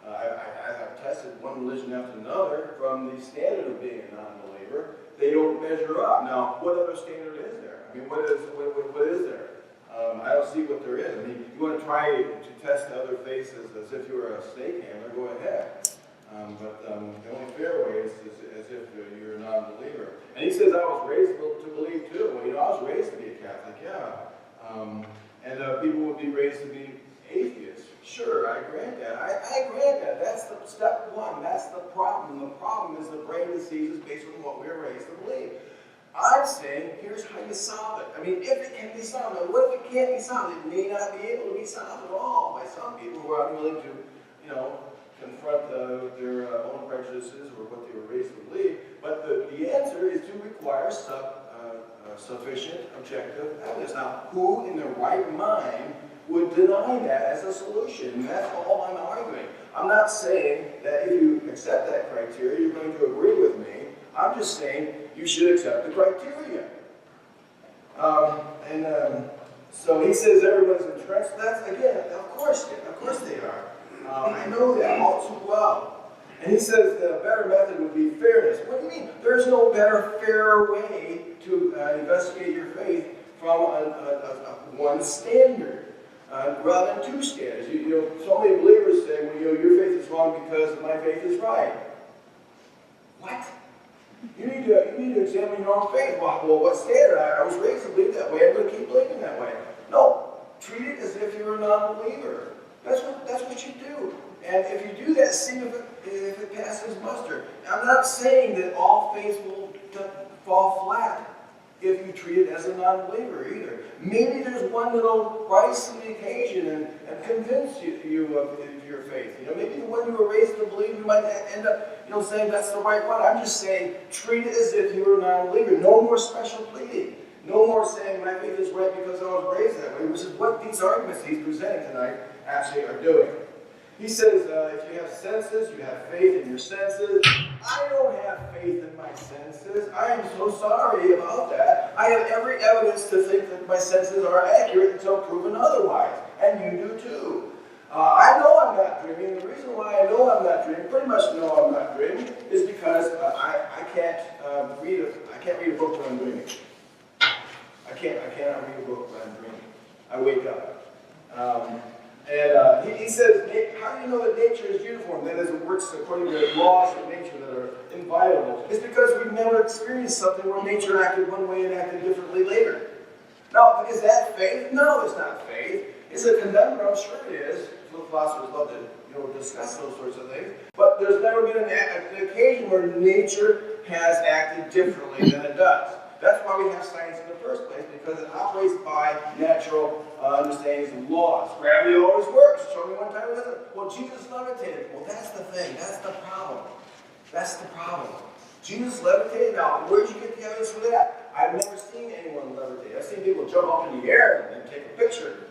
C: I have tested one religion after another from the standard of being a non-believer. They don't measure up. Now, what other standard is there? I mean, what is there? I don't see what there is. I mean, you want to try to test other faiths as if you were a snake handler, go ahead. But the only fair way is as if you're a non-believer. And he says, I was raised to believe too. Well, I was raised to be a Catholic, yeah. And people would be raised to be atheists. Sure, I grant that. I grant that. That's the step one. That's the problem. The problem is the brain disease is based on what we were raised to believe. I'm saying, here's how you solve it. I mean, if it can be solved. Now, what if it can't be solved? It may not be able to be solved at all by some people who are unwilling to, confront their own prejudices or what they were raised to believe. But the answer is to require sufficient objective evidence. Now, who in their right mind would deny that as a solution? And that's all I'm arguing. I'm not saying that if you accept that criteria, you're going to agree with me. I'm just saying you should accept the criteria. So he says everyone's entrenched. That's, again, of course they are. I know that all too well. And he says the better method would be fairness. What do you mean? There's no better, fairer way to investigate your faith from one standard rather than two standards. So many believers say, well, your faith is wrong because my faith is right. What? You need to examine your own faith. Well, what standard? I was raised to believe that way. I'm going to keep believing that way. No. Treat it as if you're a non-believer. That's what you do. And if you do that, see if it passes muster. I'm not saying that all faiths will fall flat if you treat it as a non-believer either. Maybe there's one that'll rise to the occasion and convince you of your faith. Maybe the one you were raised to believe, you might end up saying that's the right one. I'm just saying treat it as if you were a non-believer. No more special pleading. No more saying my faith is right because I was raised that way, which is what these arguments he's presenting tonight actually are doing. He says, if you have senses, you have faith in your senses. I don't have faith in my senses. I am so sorry about that. I have every evidence to think that my senses are accurate until proven otherwise. And you do too. I know I'm not dreaming. The reason why I know I'm not dreaming, pretty much know I'm not dreaming, is because I can't read a book when I'm dreaming. I cannot read a book when I'm dreaming. I wake up. He says, how do you know that nature is uniform? That is, it works according to the laws of nature that are inviolable. It's because we've never experienced something where nature acted one way and acted differently later. Now, is that faith? No, it's not faith. Is it condemned? I'm sure it is. Philosophers love to discuss those sorts of things. But there's never been an occasion where nature has acted differently than it does. That's why we have science in the first place, because it operates by natural understandings and laws. Gravity always works. Show me one time it doesn't. Well, Jesus levitated. Well, that's the thing. That's the problem. That's the problem. Jesus levitated. Now, where'd you get the evidence for that? I've never seen anyone levitate. I've seen people jump up in the air and take a picture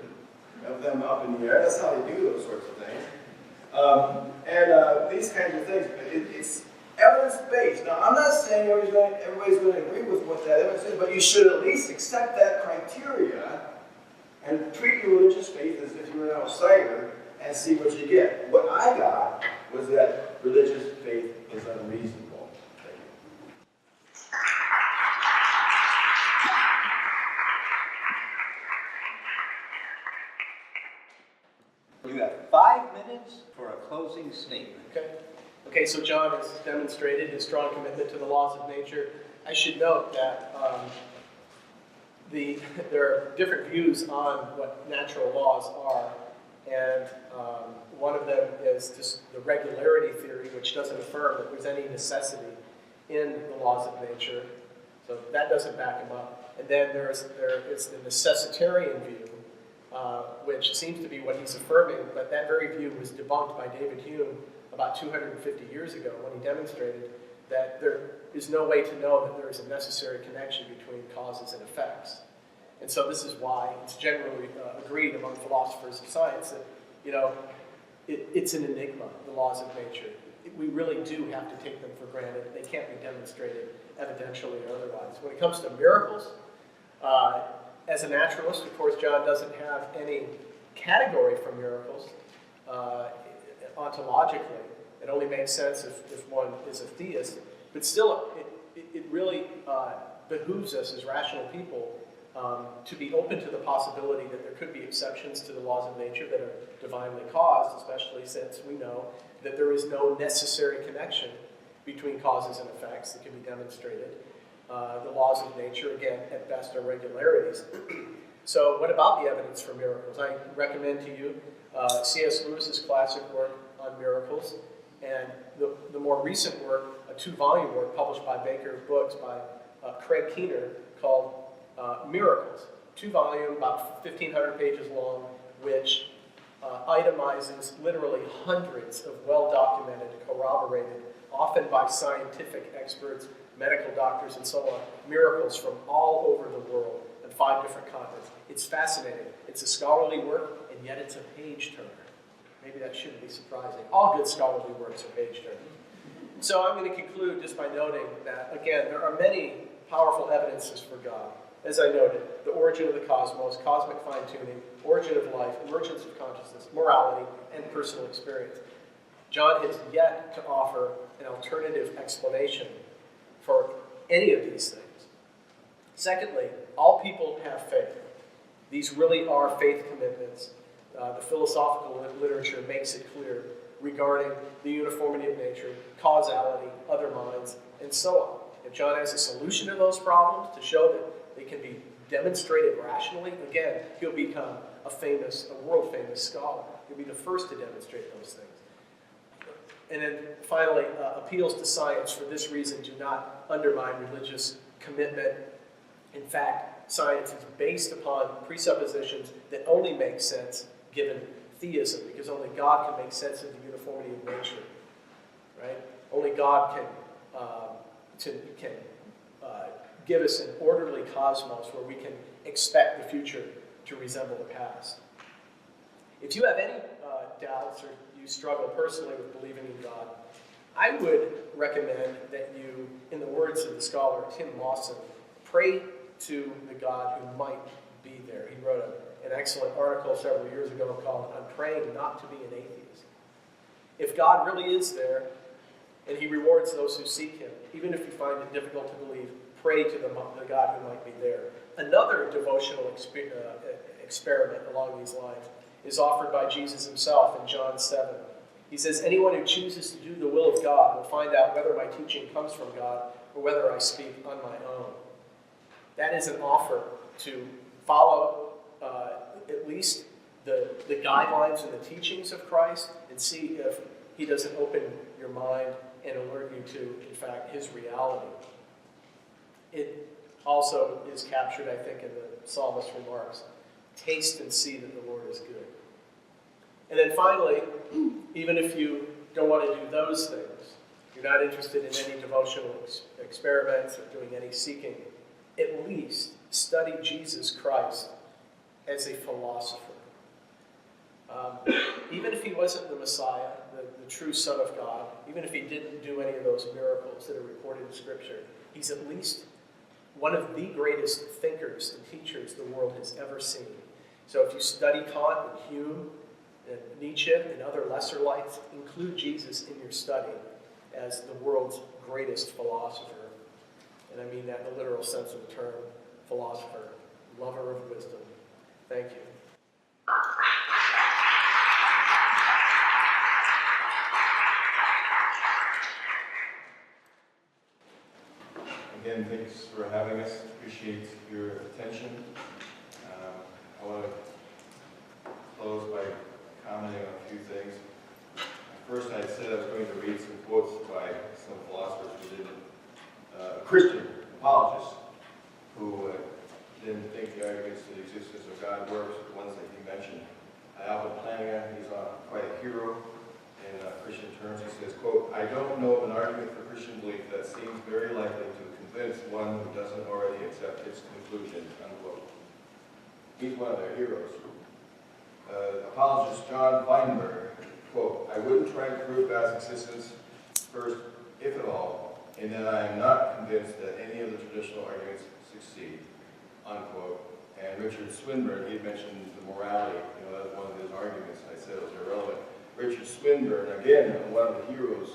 C: of them up in the air. That's how they do those sorts of things. These kinds of things. It's evidence-based. Now, I'm not saying everybody's going to agree with what that evidence is, but you should at least accept that criteria and treat your religious faith as if you were an outsider and see what you get. What I got was that religious faith is unreasonable. Thank you.
D: You have 5 minutes for a closing statement.
B: Okay, so John has demonstrated his strong commitment to the laws of nature. I should note that there are different views on what natural laws are, and one of them is just the regularity theory, which doesn't affirm that there's any necessity in the laws of nature. So that doesn't back him up. And then there is the necessitarian view, which seems to be what he's affirming, but that very view was debunked by David Hume about 250 years ago when he demonstrated that there is no way to know that there is a necessary connection between causes and effects. And so this is why it's generally agreed among philosophers of science that, it's an enigma, the laws of nature. We really do have to take them for granted. They can't be demonstrated evidentially or otherwise. When it comes to miracles, as a naturalist, of course, John doesn't have any category for miracles ontologically. It only makes sense if one is a theist. But still, it really behooves us as rational people to be open to the possibility that there could be exceptions to the laws of nature that are divinely caused, especially since we know that there is no necessary connection between causes and effects that can be demonstrated. The laws of nature, again, at best are regularities. So what about the evidence for miracles? I recommend to you C.S. Lewis's classic work on miracles, and the more recent work, a 2-volume work published by Baker Books by Craig Keener called Miracles. 2-volume, about 1,500 pages long, which itemizes literally hundreds of well-documented, corroborated, often by scientific experts, medical doctors, and so on, miracles from all over the world in 5 different continents. It's fascinating. It's a scholarly work, and yet it's a page-turner. Maybe that shouldn't be surprising. All good scholarly works are page-turners. So I'm going to conclude just by noting that, again, there are many powerful evidences for God. As I noted, the origin of the cosmos, cosmic fine-tuning, origin of life, emergence of consciousness, morality, and personal experience. John has yet to offer an alternative explanation for any of these things. Secondly, all people have faith. These really are faith commitments. The philosophical literature makes it clear regarding the uniformity of nature, causality, other minds, and so on. If John has a solution to those problems to show that they can be demonstrated rationally, again, he'll become a world-famous scholar. He'll be the first to demonstrate those things. And then finally, appeals to science for this reason do not undermine religious commitment. In fact, science is based upon presuppositions that only make sense given theism, because only God can make sense of the uniformity of nature, right? Only God can give us an orderly cosmos where we can expect the future to resemble the past. If you have any doubts or you struggle personally with believing in God, I would recommend that you, in the words of the scholar Tim Lawson, pray to the God who might be there. He wrote an excellent article several years ago called "I'm Praying Not to Be an Atheist." If God really is there, and he rewards those who seek him, even if you find it difficult to believe, pray to the God who might be there. Another devotional experiment along these lines is offered by Jesus himself in John 7. He says, anyone who chooses to do the will of God will find out whether my teaching comes from God or whether I speak on my own. That is an offer to follow at least the guidelines and the teachings of Christ and see if he doesn't open your mind and alert you to, in fact, his reality. It also is captured, I think, in the psalmist's remarks. Taste and see that the Lord is good. And then finally, even if you don't want to do those things, you're not interested in any devotional experiments or doing any seeking, at least study Jesus Christ as a philosopher. Even if he wasn't the Messiah, the true Son of God, even if he didn't do any of those miracles that are reported in Scripture, he's at least one of the greatest thinkers and teachers the world has ever seen. So if you study Kant and Hume and Nietzsche and other lesser lights, include Jesus in your study as the world's greatest philosopher. And I mean that in the literal sense of the term, philosopher, lover of wisdom. Thank you.
C: Again, thanks for having us. Appreciate your attention. I want to close by commenting on a few things. First, I said I was going to read some quotes by some philosophers who didn't, Christian apologists who didn't think the arguments to the existence of God works, the ones that he mentioned. Alvin Plantinga, he's quite a hero in Christian terms. He says, quote, I don't know of an argument for Christian belief that seems very likely to convince one who doesn't already accept its conclusion, unquote. He's one of their heroes. Apologist John Weinberg quote, I wouldn't try and prove God's existence first, if at all, and that I am not convinced that any of the traditional arguments succeed, unquote. And Richard Swinburne, he had mentioned the morality, that was one of his arguments, and I said it was irrelevant. Richard Swinburne, again, one of the heroes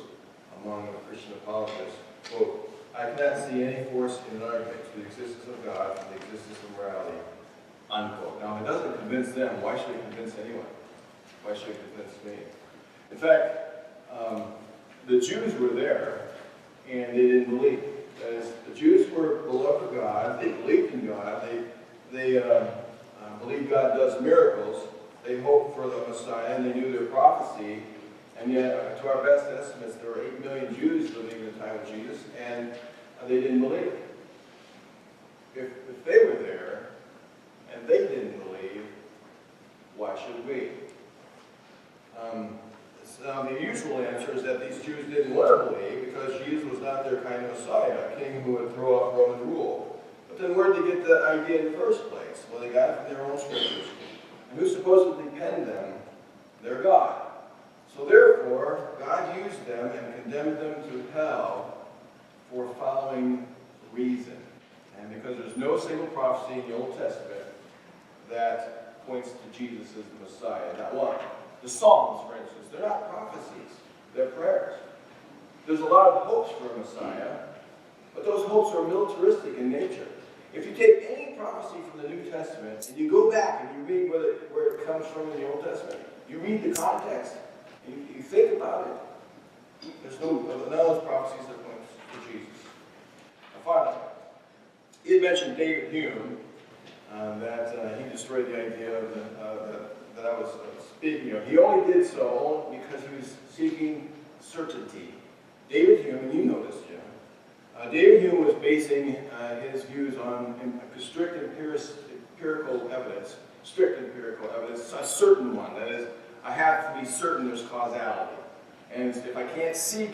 C: among the Christian apologists, quote, I cannot see any force in an argument to the existence of God and the existence of morality, unquote. Now, if it doesn't convince them, why should it convince anyone? Why should it convince me? In fact, the Jews were there, and they didn't believe. That is, the Jews were beloved of God, they believed in God, they believed God does miracles, they hoped for the Messiah, and they knew their prophecy, and yet, to our best estimates, there were 8 million Jews living in the time of Jesus, and they didn't believe. If they were there, and they didn't believe, why should we? The usual answer is that these Jews didn't want to believe because Jesus was not their kind of Messiah, a king who would throw off Roman rule. But then where did they get that idea in the first place? Well, they got it from their own scriptures. And who supposedly penned them? Their God. So therefore, God used them and condemned them to hell for following reason. And because there's no single prophecy in the Old Testament that points to Jesus as the Messiah, not one. The Psalms, for instance, they're not prophecies, they're prayers. There's a lot of hopes for a Messiah, but those hopes are militaristic in nature. If you take any prophecy from the New Testament and you go back and you read where it comes from in the Old Testament, you read the context, and you think about it, there's none of those prophecies that point to Jesus. Now finally, he had mentioned David Hume, that he destroyed the idea of that I was speaking of. He only did so because he was seeking certainty. David Hume, and you know this, Jim, David Hume was basing his views on strict empirical evidence, a certain one. That is, I have to be certain there's causality. And if I can't see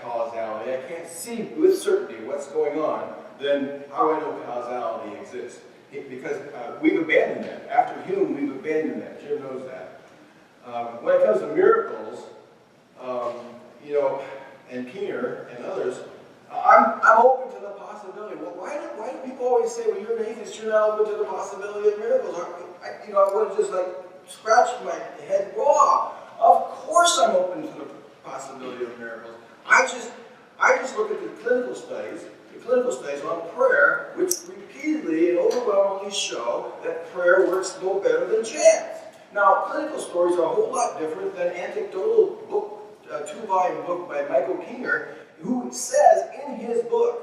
C: causality, I can't see with certainty what's going on, then how do I know causality exists? Because we've abandoned that. After Hume, we've abandoned that. Jim knows that. When it comes to miracles, and Keener and others, I'm open to the possibility. Well, why do people always say, well, you're an atheist, you're not open to the possibility of miracles? I want to just scratch my head raw. Of course I'm open to the possibility of miracles. I just look at the clinical studies on prayer, which repeatedly and overwhelmingly show that prayer works no better than chance. Now, clinical stories are a whole lot different than anecdotal book, two-volume book by Michael Keener, who says in his book,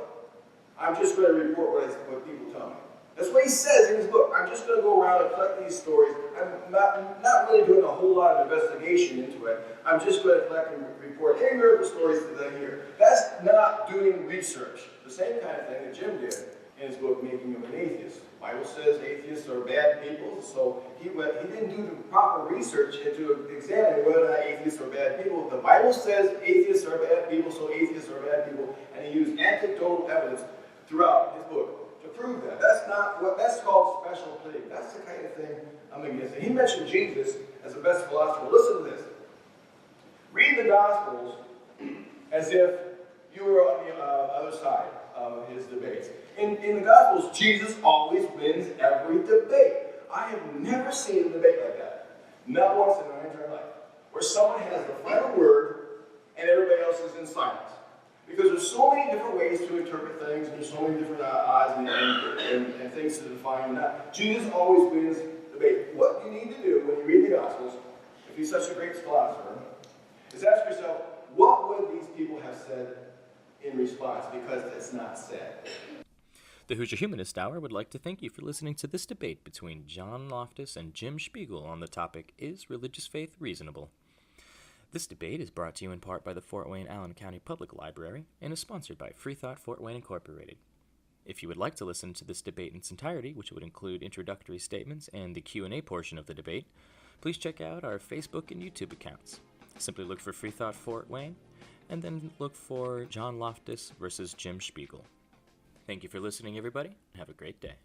C: I'm just going to report what people tell me. That's what he says in his book. I'm just going to go around and collect these stories. I'm not really doing a whole lot of investigation into it. I'm just going to collect and report any miracle stories that I hear. That's not doing research. The same kind of thing that Jim did in his book, Making of an Atheist. The Bible says atheists are bad people, so he didn't do the proper research into examining whether or not atheists are bad people. The Bible says atheists are bad people, so atheists are bad people, and he used anecdotal evidence throughout his book to prove that. That's called special plea. That's the kind of thing I'm against. And he mentioned Jesus as the best philosopher. Listen to this. Read the Gospels as if you were on the other side of his debates. In the Gospels, Jesus always wins every debate. I have never seen a debate like that. Not once in my entire life. Where someone has the final word and everybody else is in silence. Because there's so many different ways to interpret things, and there's so many different odds and things to define. Jesus always wins debate. What you need to do when you read the Gospels, if he's such a great philosopher, is ask yourself, what would these people have said in response? Because it's not said.
E: The Hoosier Humanist Hour would like to thank you for listening to this debate between John Loftus and Jim Spiegel on the topic, Is Religious Faith Reasonable? This debate is brought to you in part by the Fort Wayne Allen County Public Library and is sponsored by FreeThought Fort Wayne Incorporated. If you would like to listen to this debate in its entirety, which would include introductory statements and the Q&A portion of the debate, please check out our Facebook and YouTube accounts. Simply look for FreeThought Fort Wayne, and then look for John Loftus versus Jim Spiegel. Thank you for listening, everybody, and have a great day.